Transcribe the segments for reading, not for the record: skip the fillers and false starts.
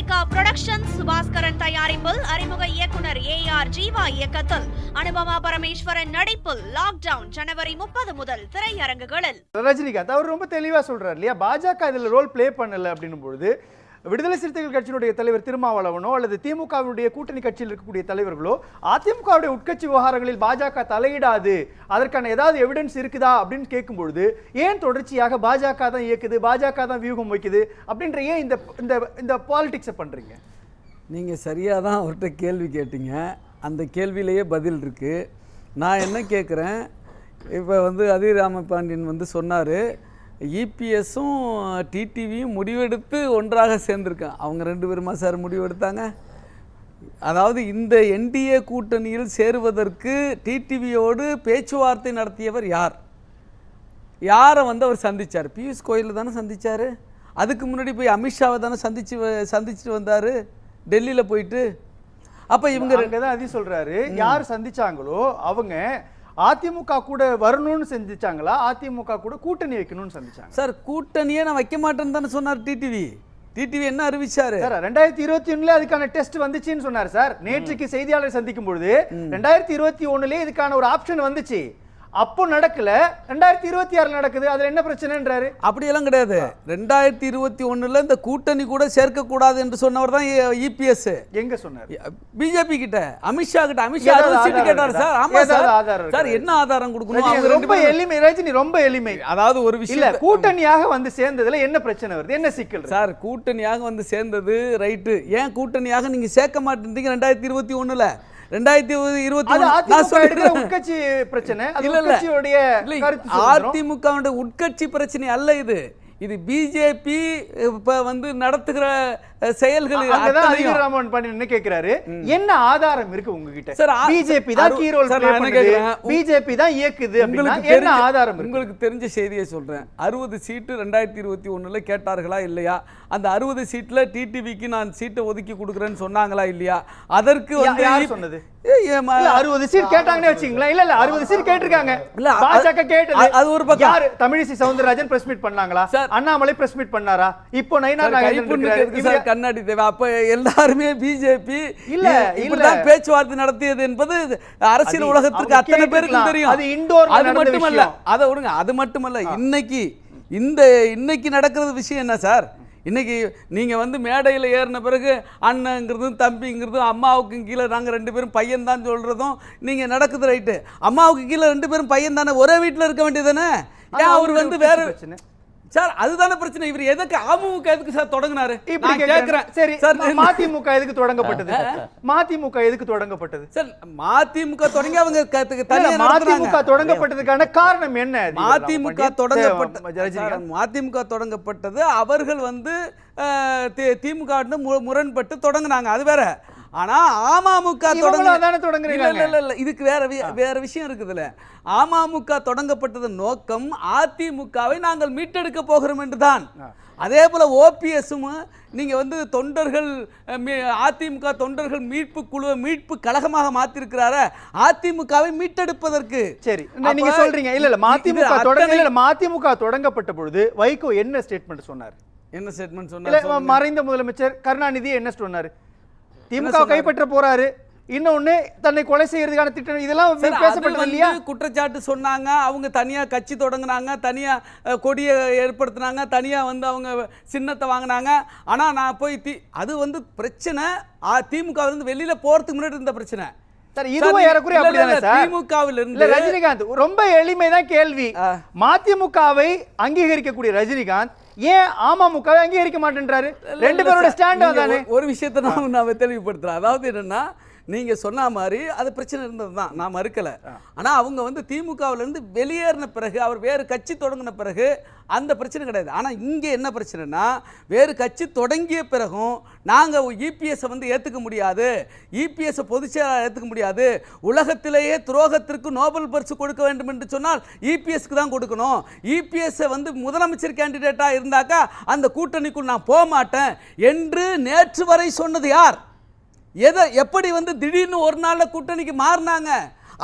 Lyca production Subaskaran தயாரிப்பில் அறிமுக இயக்குனர் AR ஜீவா இயக்கத்தில் அனுபமா பரமேஸ்வரன் நடிப்பில் லாக்டவுன் ஜனவரி 30 முதல் திரையரங்குகளில். ரஜினிகாந்த் அவர் ரொம்ப தெளிவா சொல்றாரு இல்லையா, பாஜக இதுல ரோல் பிளே பண்ணல அப்படின்னும் பொழுது விடுதலை சிறுத்தைகள் கட்சியினுடைய தலைவர் திருமாவளவனோ அல்லது திமுகவினுடைய கூட்டணி கட்சியில் இருக்கக்கூடிய தலைவர்களோ அதிமுகவுடைய உட்கட்சி விவகாரங்களில் பாஜக தலையிடாது, அதற்கான ஏதாவது எவிடன்ஸ் இருக்குதா அப்படின்னு கேட்கும்பொழுது ஏன் தொடர்ச்சியாக பாஜக தான் இயக்குது, பாஜக தான் வியூகம் வைக்குது அப்படின்ற ஏன் இந்த இந்த இந்த பாலிடிக்ஸை பண்றீங்க? நீங்கள் சரியாக தான் அவர்கிட்ட கேள்வி கேட்டீங்க. அந்த கேள்வியிலேயே பதில் இருக்குது. நான் என்ன கேட்குறேன், இப்போ அதிராம பாண்டியன் சொன்னார், இபிஎஸும் டிடிவியும் முடிவெடுத்து ஒன்றாக சேர்ந்துருக்கான். அவங்க 2 பேருமா சார் முடிவெடுத்தாங்க? அதாவது இந்த என்டிஏ கூட்டணியில் சேருவதற்கு டிடிவியோடு பேச்சுவார்த்தை நடத்தியவர் யார்? யாரை அவர் சந்தித்தார்? பியூஷ் கோயலில் தானே சந்தித்தார். அதுக்கு முன்னாடி போய் அமித்ஷாவை தானே சந்திச்சுட்டு வந்தார் டெல்லியில் போயிட்டு. அப்போ இவங்க தான் அதையும் சொல்கிறாரு, யார் சந்திச்சாங்களோ அவங்க அதிமுக கூட வரணும்னு சந்திச்சாங்களா, அதிமுக கூட கூட்டணி வைக்கணும்னு சந்திச்சாங்க? சார் கூட்டணியே நான் வைக்க மாட்டேன்னு தானே சொன்னார் டிடிவி. என்ன அறிவிச்சாரு சார்? 2021 அதுக்கான டெஸ்ட் வந்துச்சுன்னு சொன்னார் சார். நேற்றுக்கு செய்தியாளர் சந்திக்கும் பொழுது 2021 இதுக்கான ஒரு ஆப்ஷன் வந்துச்சு, அப்போ நடக்கல, 2026 நடக்குது, அதுல என்ன பிரச்சனைன்றாரு. அப்படியெல்லாம் கிடையாது. 2021 இந்த கூட்டணி கூட சேர்க்க கூடாது என்று சொன்னவர் தான் இபிஎஸ். எங்க சொன்னார்? பிஜேபி கிட்ட, அமித்ஷா கிட்ட. அமித்ஷா 60 சீட் கேட்டார் சார். ஆமா சார். சார் என்ன ஆதாரம் கொடுக்கணும்? ரொம்ப எளிமை ரஜினி, ரொம்ப எளிமை. அதாவது ஒரு விஷயம், கூட்டணியாக சேர்ந்ததுல என்ன பிரச்சனை வருது, என்ன சிக்கல் சார்? கூட்டணியாக சேர்ந்தது ரைட்டு. ஏன் கூட்டணியாக நீங்க சேர்க்க மாட்டேன்றீங்க 2021? 2021 உட்கட்சி பிரச்சனை, அதிமுக உட்கட்சி பிரச்சனை அல்ல இது. இது பிஜேபி நடத்துகிற செயல்கள். என்ன கேக்குறாரு, என்ன ஆதாரம் இருக்கு உங்ககிட்ட? சார் பிஜேபி தான் கீ ரோல் ப்ளே பண்ணுது, பிஜேபி தான் இயக்குது அப்படினா என்ன ஆதாரம் இருக்கு? உங்களுக்கு தெரிஞ்ச செய்தியை சொல்றேன். 60 சீட்டு 2021 கேட்டார்களா இல்லையா? அந்த 60 சீட்ல டிடிவிக்கு நான் சீட்டை ஒதுக்கி கொடுக்குறேன்னு சொன்னாங்களா இல்லையா? அதற்கு யார் சொன்னது? 60 சீட் கேட்டாங்கன்னு வச்சீங்களா? இல்ல 60 சீட் கேட்டிருக்காங்க. பாஜக கேட்டது. அது ஒரு பக்கம். யார்? தமிழிசை சவுந்தரராஜன் பிரஸ் மீட் பண்ணாங்களா? அண்ணாமலை பிரஸ் மீட் பண்ணாரா? இப்போ நயினார் நாகேந்திரன் கண்ணாடி தேவை. அப்ப எல்லாருமே பிஜேபி இல்ல இப்படிதான் பேச்சுவார்த்தை நடத்தியது என்பது அரசியல் உலகத்திற்கு அத்தனை பேருக்கு தெரியும். அது இண்டோர். அது மட்டுமல்ல, அதை விடுங்க, அது மட்டுமல்ல, இன்னைக்கு நடக்கிறது விஷயம் என்ன சார்? இன்னைக்கு நீங்க மேடையில் ஏறின பிறகு அண்ணங்கிறதும் தம்பிங்கிறதும் அம்மாவுக்கும் கீழே நாங்கள் 2 பேரும் பையன் தான் சொல்றதும் நீங்க நடக்குது ரைட்டு. அம்மாவுக்கு கீழே 2 பேரும் பையன் தானே, ஒரே வீட்டில் இருக்க வேண்டியதானே? ஏன் அவர் வேற சார்? அதுதானே பிரச்சனை. இவர் எதுக்கு அமமுக எதுக்கு சார் தொடங்கினாரு? இப்படி கேக்குறேன். சரி சார், மதிமுக எதுக்கு தொடங்கப்பட்டது? மதிமுக எதுக்கு தொடங்கப்பட்டது சார்? மதிமுக தொடங்கி அவங்க தனியா மதிமுக தொடங்கப்பட்டதுக்கான காரணம் என்ன? மதிமுக தொடங்கப்பட்டது அவர்கள் திமுக முரண்பட்டு தொடங்கினாங்க, அது வேற. ஆனா அமமுக இதுக்கு வேற விஷயம் இருக்குதுல்ல. அமமுக தொடங்கப்பட்டது நோக்கம் அதிமுகவை நாங்கள் மீட்டெடுக்க போகிறோம் என்றுதான். அதே போல ஓபிஎஸும் நீங்க தொண்டர்கள் அதிமுக தொண்டர்கள் மீட்பு குழு மீட்பு கழகமாக மாத்திருக்கிறாரு அதிமுகவை மீட்டெடுப்பதற்கு. சரி, நீங்க சொல்றீங்க. இல்ல மதிமுக தொடங்கப்பட்ட பொழுது வைகோ என்ன ஸ்டேட்மெண்ட் சொன்னார்? என்ன ஸ்டேட்மெண்ட் சொன்னார்? மறைந்த முதலமைச்சர் கருணாநிதி என்ன சொன்னாரு? திமுக கைப்பற்ற போறாரு, இன்னொன்னு தன்னை கொலை செய்யறதுக்கான திட்டம், இதெல்லாம் பேசப்பட்டது இல்லையா? குற்றச்சாட்டு சொன்னாங்க. அவங்க தனியா கட்சி தொடங்கினாங்க, தனியா கொடியை ஏற்படுத்தினாங்க, தனியா அவங்க சின்னத்தை வாங்கினாங்க. ஆனா நான் போய் அது பிரச்சனை திமுக வெளியில போறதுக்கு முன்னாடி இருந்த பிரச்சனை. ரஜினிகாந்த் ரொம்ப எளிமைதான் கேள்வி. மதிமுகவை அங்கீகரிக்கக்கூடிய ரஜினிகாந்த் ஏன் அமமுகவை அங்கீகரிக்க மாட்டேன்றாரு? 2 பேரோட ஸ்டாண்ட் தானே. ஒரு விஷயத்தை நான் தெளிவுபடுத்துறேன். அதாவது என்னன்னா, நீங்க சொன்ன மாதிரி அது பிரச்சனை இருந்தது தான், நான் மறுக்கல. ஆனா அவங்க திமுகவில இருந்து வெளியேறின பிறகு, அவர் வேறு கட்சி தொடங்கின பிறகு அந்த பிரச்சனை கிடையாது. ஆனா இங்க என்ன பிரச்சனைனா, வேறு கட்சி தொடங்கிய பிறகும் நாங்க இபிஎஸ் ஏத்துக்க முடியாது, இபிஎஸ் பொதுச் செயலாளர் ஏத்துக்க முடியாது, உலகத்திலேயே துரோகத்திற்கு நோபல் பரிசு கொடுக்க வேண்டும் என்று சொன்னால் இபிஎஸ்க்கு தான் கொடுக்கணும், இபிஎஸ் முதலமைச்சர் கேண்டிடேட்டா இருந்தாக்கா அந்த கூட்டணிக்குள் நான் போக மாட்டேன் என்று நேற்று வரை சொன்னது யார்? எப்படி திடீர்னு ஒரு நாள்ல கூட்டணிக்கு மாறினாங்க?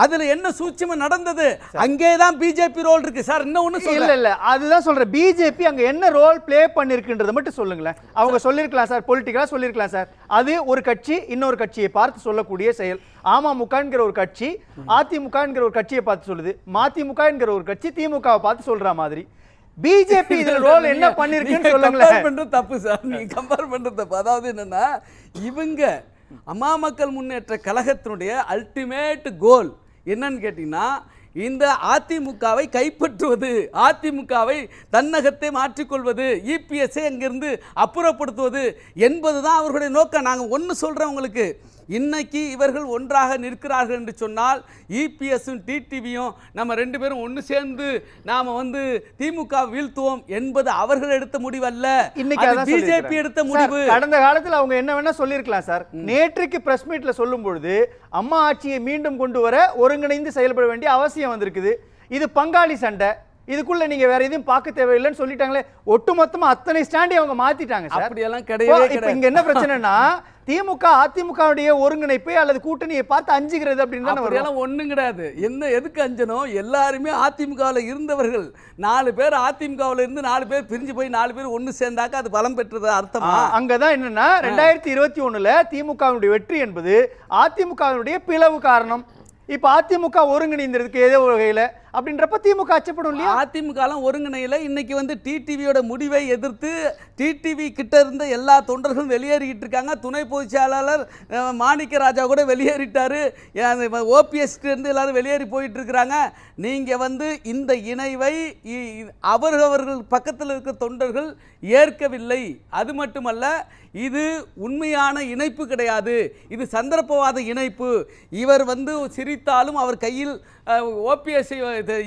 அதுல என்ன சூட்சமம் நடந்தது? அங்கேதான் பிஜேபி ரோல் இருக்கு சார். இன்னொன்னு இல்ல அதுதான் சொல்றேன். பிஜேபி அங்க என்ன ரோல் ப்ளே பண்ணிருக்குன்றத மட்டும் சொல்லுங்களேன். அவங்க சொல்லிருக்கலாம் சார், பொலிட்டிக்கலா சொல்லிருக்கலாம் சார். அது ஒரு கட்சி இன்னொரு கட்சியை பார்த்து சொல்லக்கூடிய செயல். அமமுகங்கிற ஒரு கட்சி அதிமுகங்கிற ஒரு கட்சியை பார்த்து சொல்லுது, மதிமுகங்கிற ஒரு கட்சி திமுகவை பார்த்து சொல்ற மாதிரி பிஜேபி இதுல ரோல் என்ன பண்ணிருக்குன்னு சொல்லுங்களேன். பண்றது தப்பு சார், நீங்க கம்பேர் பண்றது தப்பு. அதாவது என்னன்னா, இவங்க அம்மா மக்கள் முன்னேற்ற கழகத்தினுடைய அல்டிமேட் கோல் என்னன்னு கேட்டீங்கன்னா, இந்த அதிமுகவை கைப்பற்றுவது, அதிமுகவை தன்னகத்தை மாற்றிக்கொள்வது, இபிஎஸ்ஐ அங்கிருந்து அப்புறப்படுத்துவது என்பதுதான் அவர்களுடைய நோக்கம். நாங்கள் ஒன்று சொல்றேன் உங்களுக்கு, இன்னைக்கு இவர்கள் ஒன்றாக நிற்கிறார்கள் என்று சொன்னால் இபிஎஸும் டிடிவியும் நம்ம ரெண்டு பேரும் ஒன்று சேர்ந்து நாம வந்து திமுக வீழ்த்துவோம் என்பது அவர்கள் எடுத்த முடிவல்ல, பிஜேபி எடுத்த முடிவு. கடந்த காலத்தில் அவங்க என்ன வேணா சொல்லியிருக்கலாம் சார். நேற்றுக்கு பிரஸ் மீட்ல சொல்லும் பொழுது அம்மா ஆட்சியை மீண்டும் கொண்டு வர ஒருங்கிணைந்து செயல்பட வேண்டிய அவசியம் வந்திருக்குது. இது பங்காளி சண்டை, இதுக்குள்ள நீங்க வேற எதையும் பார்க்க தேவையில்லைன்னு சொல்லிட்டாங்களே. ஒட்டுமொத்தமா அத்தனை ஸ்டாண்டை அவங்க மாத்திட்டாங்க சார். அப்படியெல்லாம் கிடையவே கிடையாது. இங்க என்ன பிரச்சனைனா, திமுக அதிமுகவுடைய ஒருங்கிணைப்பை அல்லது கூட்டணியை பார்த்து அஞ்சுகிறது அப்படின்னு ஒண்ணும் கிடையாது. என்ன எதுக்கு அஞ்சனும்? எல்லாருமே அதிமுகவில் இருந்தவர்கள். 4 பேர் அதிமுகவில் இருந்து 4 பேர் பிரிஞ்சு போய் 4 பேர் ஒன்று சேர்ந்தாக்க அது பலம் பெற்றது அர்த்தமா? அங்கதான் என்னன்னா 2021 திமுகவுடைய வெற்றி என்பது அதிமுகவுடைய பிளவு காரணம். இப்ப அதிமுக ஒருங்கிணைந்திருக்கு ஏதோ ஒரு வகையில அப்படின்றப்ப திமுக அச்சப்படும் இல்லையா? அதிமுக ஒருங்கிணையில இன்னைக்கு வந்து டிடிவியோட முடிவை எதிர்த்து டிடிவி கிட்ட இருந்த எல்லா தொண்டர்களும் வெளியேறிட்டு இருக்காங்க. துணை பொதுச் செயலாளர் மாணிக்க ராஜா கூட வெளியேறிட்டாரு. ஓபிஎஸ் இருந்து எல்லாரும் வெளியேறி போயிட்டு இருக்கிறாங்க. நீங்க வந்து இந்த இணைவை அவர்கள் பக்கத்தில் இருக்க தொண்டர்கள் ஏற்கவில்லை. அது மட்டுமல்ல, இது உண்மையான இணைப்பு கிடையாது, இது சந்தர்ப்பவாத இணைப்பு. இவர் வந்து சிரித்தாலும் அவர் கையில் ஓபிஎஸ்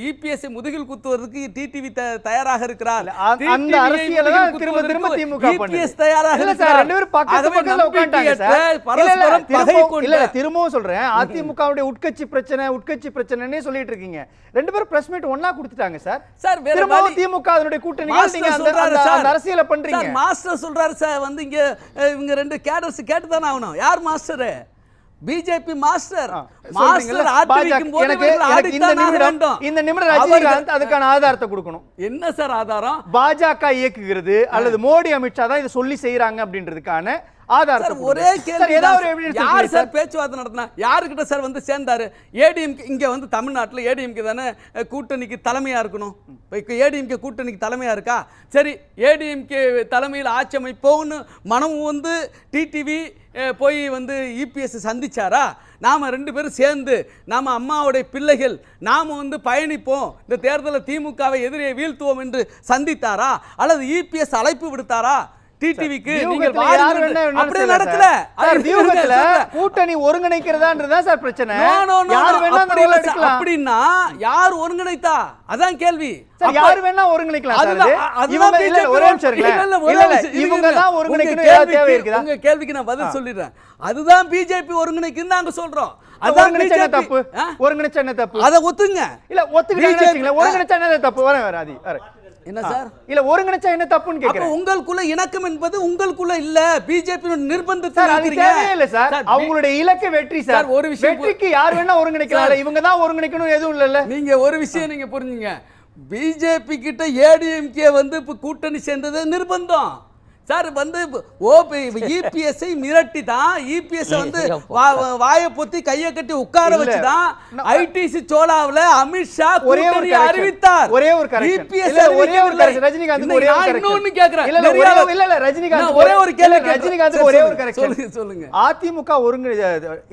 இபிஎஸ் முதுகில் குத்துவதற்கு டிடிவி தயாராக இருக்கிறார். அந்த அரசியலை தான் திரும்ப திரும்ப திமுக பண்ணுது. தயாராக இருக்கிறார். ரெண்டு பேரும் பக்கத்துல உட்கார்ந்தாங்க சார். பரஸ்பரம் பகை கொண்டு இல்ல திரும்பவும் சொல்றேன், அதிமுகவுடைய உட்கட்சி பிரச்சனைனே சொல்லிட்டு இருக்கீங்க. ரெண்டு பேரும் பிரஸ் மீட் ஒண்ணா கொடுத்துட்டாங்க சார். சார் திரும்பவும் திமுக அதனுடைய கூட்டணிகள் நீங்க அந்த அரசியலை பண்றீங்க. மாஸ்டர் சொல்றாரு சார், வந்து இங்க இவங்க ரெண்டு கேடர்ஸ் கேட்டு தானே ஆகணும். யார் மாஸ்டர்? BJP master. மாஸ்டர் ஆட்டிக்கும் போது இந்த நிமிடம் ரஜினிகாந்த் அதுக்கான ஆதாரத்தை கொடுக்கணும். என்ன சார் ஆதாரம்? பாஜக இயக்குகிறது அல்லது மோடி அமித்ஷா தான் இதை சொல்லி செய்யறாங்க அப்படின்றதுக்கான ஆதாரத்தை. ஒரே கேள்வி, யார் சார் பேச்சுவார்த்தை நடத்தினா? யாருக்கிட்ட சார் வந்து சேர்ந்தாரு? ஏடிஎம்கே இங்க வந்து தமிழ்நாட்டில் ஏடிஎம்கே தானே கூட்டணிக்கு தலைமையா இருக்கணும். ஏடிஎம்கே கூட்டணிக்கு தலைமையா இருக்கா? சரி, ஏடிஎம்கே தலைமையில் ஆட்சி அமைப்போம்னு மனம் வந்து டிடிவி போய் வந்து இபிஎஸ் சந்திச்சாரா? நாம் 2 பேரும் சேர்ந்து நாம் அம்மாவுடைய பிள்ளைகள் நாம் வந்து பயணிப்போம், இந்த தேர்தலில் திமுகவை எதிரே வீழ்த்துவோம் என்று சந்தித்தாரா? அல்லது இபிஎஸ் அழைப்பு விடுத்தாரா டிடிவிக்கு? நீங்கள் அப்படியே நடக்கல. கூட்டணி ஒருங்கிணைக்கிறதான்றதா சார் பிரச்சனை. அப்படின்னா யார் ஒருங்கிணைத்தா? அதான் கேள்வி. யார் வேணா ஒருங்கிணைக்கலாம். உங்க கேள்விக்கு நான் பதில் சொல்லிடுறேன். அதுதான் பிஜேபி ஒருங்கிணைக்குன்னு நாங்க சொல்றோம். அதான் தப்பு. ஒருங்கிணைச்ச என்ன தப்பு? அதை ஒத்துங்க. இல்ல ஒத்துக்கிட்டீங்க. ஒருங்கிணைச்ச என்ன தப்பு? வராது. என்ன சார்? இல்ல ஒருங்கிணைச்சா என்ன தப்புன்னு கேக்குறேன். அப்ப உங்களுக்குள்ள இணக்கம் என்பது உங்களுக்குள்ள இல்ல, பிஜேபி நிர்பந்தத்தில் இருக்கீங்க. இல்ல சார், அவங்களுடைய இலக்கு வெற்றி சார். ஒரு விஷயம், வெற்றிக்கு யார் வேணா ஒருங்கிணைக்கலாம், இவங்க தான் ஒருங்கிணைக்கணும் எதுவும் இல்ல. நீங்க ஒரு விஷயம் நீங்க புரிஞ்சுங்க, பிஜேபி கிட்ட ஏடிஎம்கே வந்து கூட்டணி சேர்ந்தது நிர்பந்தம் சார். வந்து இபிஎஸ் மிரட்டி தான், இபிஎஸ் வந்து வாயை பொத்தி கையை கட்டி உட்கார வச்சுதான் ஐடிசி சோலாவில் அமித்ஷா கூட்டணி அறிவித்தார். ஒரே ஒரு சொல்லுங்க. அதிமுக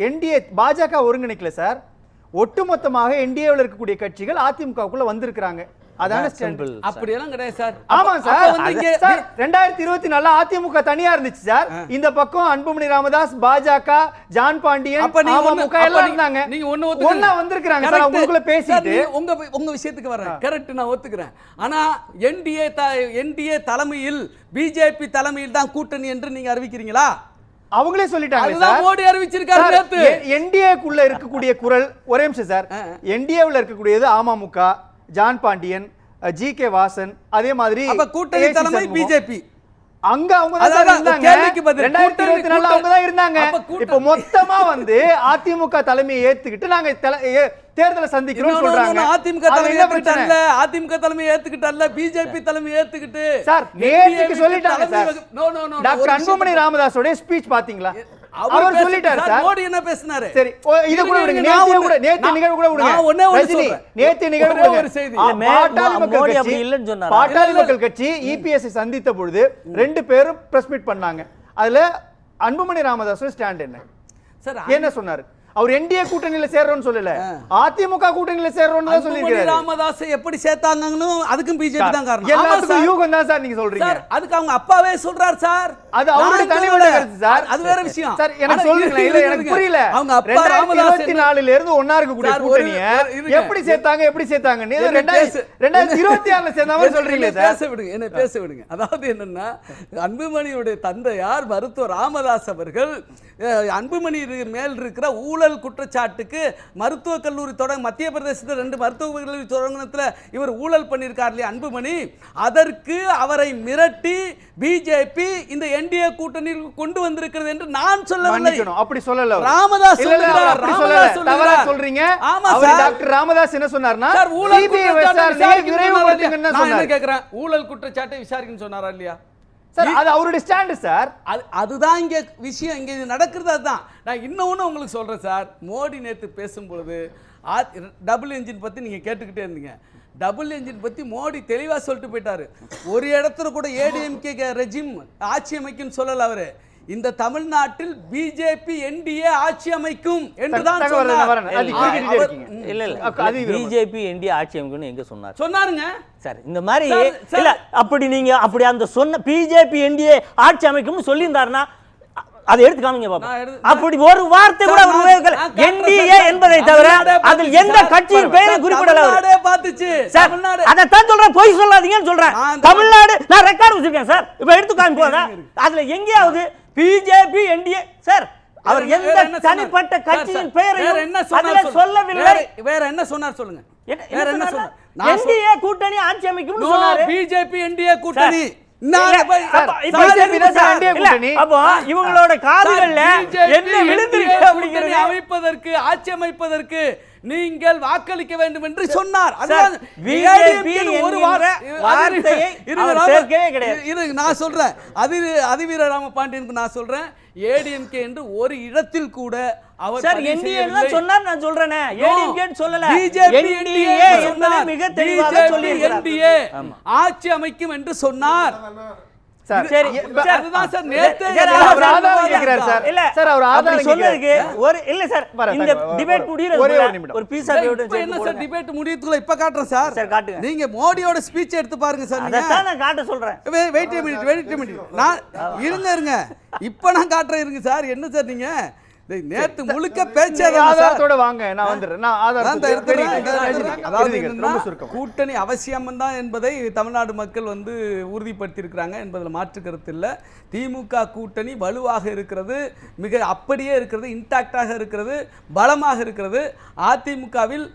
என்டிஏ பாஜக ஒருங்கிணைக்கல சார். ஒட்டுமொத்தமாக என்டிஏவில் இருக்கக்கூடிய கட்சிகள் அதிமுகவுக்குள்ள வந்திருக்கிறாங்க. அப்படியெல்லாம் கிடையாது சார். ஆமா சார், 2024 அதிமுக தனியா இருந்துச்சு சார். இந்த பக்கம் அன்புமணி ராமதாஸ், பாஜக, ஜான் பாண்டியன், அமமுக எல்லாம் இருந்தாங்க. நீங்க ஒண்ணா வந்திருக்காங்க சார். உங்களுக்குள்ள பேசிட்டு உங்க விஷயத்துக்கு வரேன். கரெக்ட், நான் ஒத்துக்கிறேன். ஆனா என்டிஏ தலைமையில் பிஜேபி தலைமையில் தான் கூட்டணி என்று நீங்க அறிவிக்கிறீங்களா? அவங்களே சொல்லிட்டாங்க சார். மோடி அறிவிச்சிருக்காரு நேத்து. என்டிஏக்குள்ள இருக்கக்கூடிய குரல் ஒரே நிமிஷம் சார். என்டிஏவுல இருக்கக்கூடியது அமமுக, ஜான் பாண்டியன், ஜி கே வாசன், அதே மாதிரி கூட்டணி தலைமை பிஜேபி. அங்க அவங்க தான் இருந்தாங்க. 2024 அவங்க தான் இருந்தாங்க. இப்ப மொத்தமா வந்து அதிமுக தலைமையை ஏத்துக்கிட்டு நாங்க தேர்தலை சந்திக்கிறோம் சொல்றாங்க. அதிமுக தலைமை ஏத்துக்கிட்டல்ல, அதிமுக தலைமை ஏத்துக்கிட்டல்ல, பிஜேபி தலைமை ஏத்துக்கிட்டு சார் நேத்துக்கு சொல்லிட்டாங்க சார். டாக்டர் அன்புமணி ராமதாஸோட ஸ்பீச் பாத்தீங்களா? அவர் சொல்லிட்டாரு சார். மோடி என்ன பேசினாரு? சரி இத கூட விடுங்க. நேத்து நிகழ்வு கூட விடுங்க. நான் ஒண்ணே ஒண்ணு சொல்றேன். நேத்து நிகழ்வு ஒரு செய்தி. மோடி அப்படி இல்லன்னு சொன்னாரு. பாட்டாளி மக்கள் கட்சி இபிஎஸ் சந்தித்த பொழுது ரெண்டு பேரும் பிரஸ் மீட் பண்ணாங்க. அதுல அன்புமணி ராமதாஸோட ஸ்டாண்ட் என்ன சார்? என்ன சொன்னாரு? அவர் என்டிஏ கூட்டணியில சேர்றோம்னு சொல்லல, அதிமுக கூட்டணியில சேர்றோம்னு தான் சொல்லிருக்காரு. ராமதாஸ் எப்படி சேர்த்தாங்கன்னு அதுக்கும் பிஜேபி தான் காரணம். எல்லாத்துக்கும் யூகம் தான் சார் நீங்க சொல்றீங்க. அதுக்கு அவங்க அப்பாவே சொல்றார் சார். அது அவருடைய தனிப்பட்ட கருத்து சார். அது வேற விஷயம் சார். எனக்கு சொல்லுங்க. இல்ல எனக்கு புரியல. அவங்க அப்பா ராமதாஸ் 2024 ல இருந்து ஒண்ணா இருக்க கூடிய கூட்டணியை எப்படி சேர்த்தாங்க நீங்க 2026ல சேர்ந்தாங்க சொல்றீங்க சார். பேச விடுங்க, என்ன பேச விடுங்க. அதாவது என்னன்னா அன்புமணியுடைய தந்தையார் மருத்துவர் ராமதாஸ் அவர்கள் அன்புமணி மேல் இருக்கிற ஊழல் குற்றச்சாட்டுக்கு மருத்துவக் கல்லூரி மத்திய பிரதேசத்தில் 2 மருத்துவக் கல்லூரி தொடங்கினத்துல இவர் ஊழல் பண்ணியிருக்கார் இல்லையா அன்புமணி, அதற்கு அவரை மிரட்டி பிஜேபி இந்த என்டிஏ கூட்டணியில் கொண்டு வந்திருக்கிறது என்று நான் சொல்லவில்லை. அப்படி சொல்லல ராமதாஸ் சொல்றார். ராமதாஸ் சொல்றீங்க. ஆமா சார். டாக்டர் ராமதாஸ் என்ன சொன்னார்னா ஊழல் குற்றச்சாட்டை விரைவுபடுத்துங்கன்னு நான் என்ன கேக்குறேன், ஊழல் குற்றச்சாட்டை விசாரிக்கணும்னு சொன்னாரா இல்லையா சார்? அது அவருடைய ஸ்டாண்ட் சார். அதுதான் இங்க விஷயம். இங்க நடக்கிறது அதுதான். நான் இன்னொன்னு உங்களுக்கு சொல்றேன் சார். மோடி நேத்து பேசும்பொழுது டபுள் என்ஜின் பத்தி நீங்க கேட்டுக்கிட்டே இருந்தீங்க. டபுள் என்ஜின் பத்தி மோடி தெளிவா சொல்லிட்டு போயிட்டாரு. ஒரு இடத்துல கூட ஏடிஎம்கே ரெஜிம் ஆட்சி அமைக்கும் சொல்லல அவரு. இந்த தமிழ்நாட்டில் பிஜேபி என்டிஏ ஆட்சி அமைக்கும் என்றுதான் சொன்னார். இல்ல பிஜேபி என்டிஏ ஆட்சி அமைக்கும் எங்க சொன்னாருங்க சார்? இந்த மாதிரி இல்ல அப்படி அந்த சொன்ன பிஜேபி என்டிஏ ஆட்சி அமைக்கும் சொல்லியிருந்தாருன்னா அதை எடுத்து காமிங்க பாப்பா. அப்படி ஒரு வார்த்தை கூட என்டிஏ என்பதை தவிர அதில் எந்த கட்சியின் பெயரை குறிப்பிடல. அதைத்தான் சொல்றேன், பொய் சொல்லாதீங்கன்னு சொல்றேன். தமிழ்நாடு நான் ரெக்கார்டு வச்சிருக்கேன் சார். இப்ப எடுத்து காமிப்போங்க. அதுல எங்கேயாவது பிஜேபி என்டிஏ சார் அவர் எந்த தனிப்பட்ட கட்சியின் பெயரையும் அதுல சொல்லவில்லை. வேற என்ன சொன்னார் சொல்லுங்க. வேற என்ன சொன்னார்? என்டிஏ கூட்டணி ஆட்சி அமைக்கும்னு சொன்னாரு. பிஜேபி என்டிஏ கூட்டணி இவங்களோட காதுகள்ல என்ன விழுந்திருக்கு அப்படிங்கறது அமைப்பதற்கு ஆட்சி அமைப்பதற்கு நீங்கள் வாக்களிக்க வேண்டும் என்று சொன்னார். நான் சொல்றேன் அதிவீர ராம பாண்டியனுக்கு நான் சொல்றேன் ஏடிஎம்கே என்று ஒரு இடத்தில் கூட அவர் சார் என்டிஏ சொன்னார். நான் சொல்றேன் ஏடிஎம்கே சொல்லல. என்டிஏ மிக தெளிவாக சொல்லி என்டிஏ ஆட்சி அமைக்கும் என்று சொன்னார். சரி அதுதான் சார் நேத்து ஆதாரம் கேக்குறார் சார். இல்ல சார் அவர் ஆதாரம் சொன்னதுக்கு ஒரு இல்ல சார் இந்த டிபேட் முடியறது ஒரு பீஸ் ஆஃப் எவிடன்ஸ் என்ன சார் டிபேட் முடியறதுக்குள்ள இப்ப காட்றேன் சார். சார் காட்டுங்க. நீங்க மோடியோட ஸ்பீச் எடுத்து பாருங்க சார். நீங்க அத நான் காட்ட சொல்றேன். வெயிட் a minute நான் இருங்க இப்ப நான் காட்றேன் இருங்க சார். என்ன சார் நீங்க நேத்து முழுக்க ஆதாரத்தோட வாங்க. நான் வந்துறேன். நான் ஆதாரத்தை கூட்டணி அவசியம் தான் என்பதை தமிழ்நாடு மக்கள் வந்து உறுதிப்படுத்தி இருக்கிறாங்க என்பதில் மாற்று கருத்து இல்லை. திமுக கூட்டணி வலுவாக இருக்கிறது, மிக அப்படியே இருக்கிறது, இன்டாக்டாக இருக்கிறது, பலமாக இருக்கிறது. அதிமுகவில்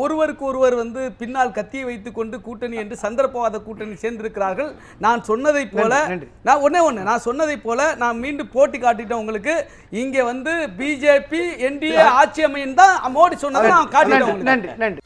ஒருவருக்கு ஒருவர் வந்து பின்னால் கத்தியை வைத்துக் கொண்டு கூட்டணி என்று சந்தர்ப்பவாத கூட்டணி சேர்ந்திருக்கிறார்கள். நான் சொன்னதை போல நான் சொன்னதை போல நான் மீண்டும் போட்டி காட்டிட்டேன் உங்களுக்கு. இங்கே வந்து பிஜேபி என்டிஏ ஆட்சி அமையும் தான் மோடி சொன்னதை நான் காட்டிட்டேன். நன்றி.